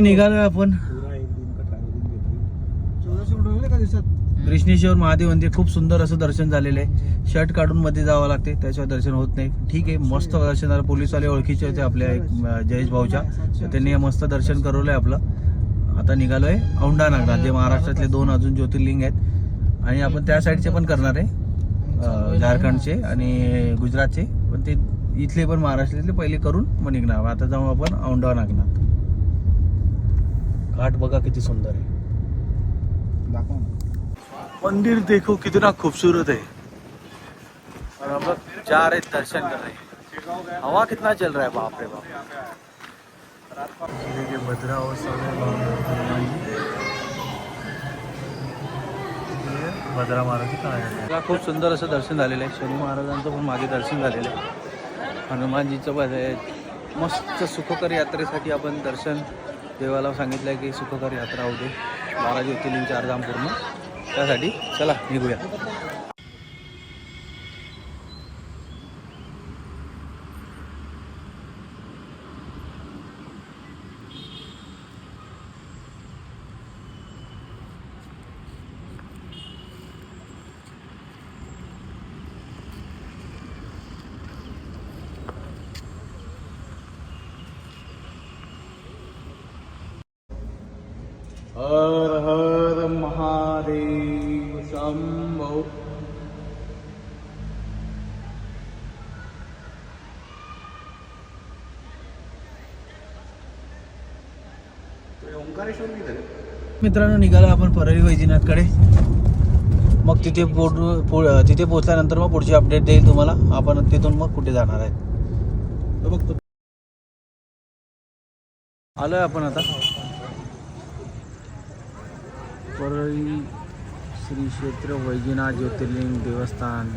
निघालोय आपण कृष्णेश्वर महादेव मंदिर. खूप सुंदर असं दर्शन झालेलं आहे. शर्ट काढून मध्ये जावं लागते, त्याशिवाय दर्शन होत नाही. ठीक आहे, मस्त दर्शन झालं. पोलीसवाले ओळखीचे होते आपल्या जयेश भाऊच्या, तर त्यांनी मस्त दर्शन करवलंय आपलं. आता निघालोय औंढा नागनाथ, जे महाराष्ट्रातले 2 अजून ज्योतिर्लिंग आहेत. आणि आपण त्या साईडचे पण करणार आहे, झारखंडचे आणि गुजरातचे, पण ते इथले पण महाराष्ट्रातले पहिले करून मग निघणार. आता जाऊ आपण औंढा नागनाथ. घाट बघा किती सुंदर आहे. मंदिर देखो कितना खूबसूरत है, और हम लोग जा रहे दर्शन कर रहे हैं. हवा कितना चल रहा है, बाप रे बाप. देखिए भद्रा और भद्रा महाराज खूप सुंदर असं दर्शन झालेलं आहे. शनी महाराजांचं पण मागे दर्शन झालेलं आहे. हनुमानजीचं पण आहे. मस्त सुखकर यात्रेसाठी आपण दर्शन देवाला सांगितलं की सुखकर यात्रा होते. 12 ज्योतिर्लिंग 4 धाम पूर्ण, त्यासाठी चला निघूया. हर हर महादेव शंभो. मित्रांनो, निघालो आपण परळी वैजनाथकडे. मग तिथे तिथे पोहोचल्यानंतर मग पुढची अपडेट देईल तुम्हाला. आपण तिथून मग कुठे जाणार आहेत बघतो. आलोय आपण आता परळी श्री क्षेत्र वैजनाथ ज्योतिर्लिंग देवस्थान.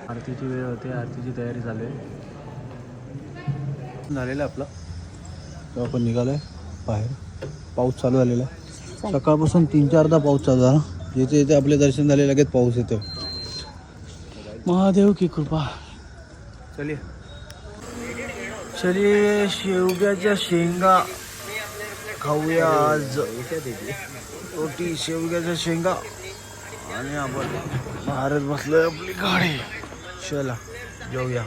आरतीची वेळ होते, आरतीची तयारी चालू आहे. झालेलं आपलं, तर आपण निघालोय बाहेर. पाऊस चालू झालेला आहे सकाळपासून. 3-4दा पाऊस चालू झाला. जिथे जिथे आपले दर्शन झाले लगेच पाऊस येतो. महादेव की कृपा. चलिए शेवग्याच्या शेंगा खाऊया आज. रोटी शेवग्याच्या शेंगा. आणि आपण बाहेरच बसलोय आपली गाडी. चला जाऊया.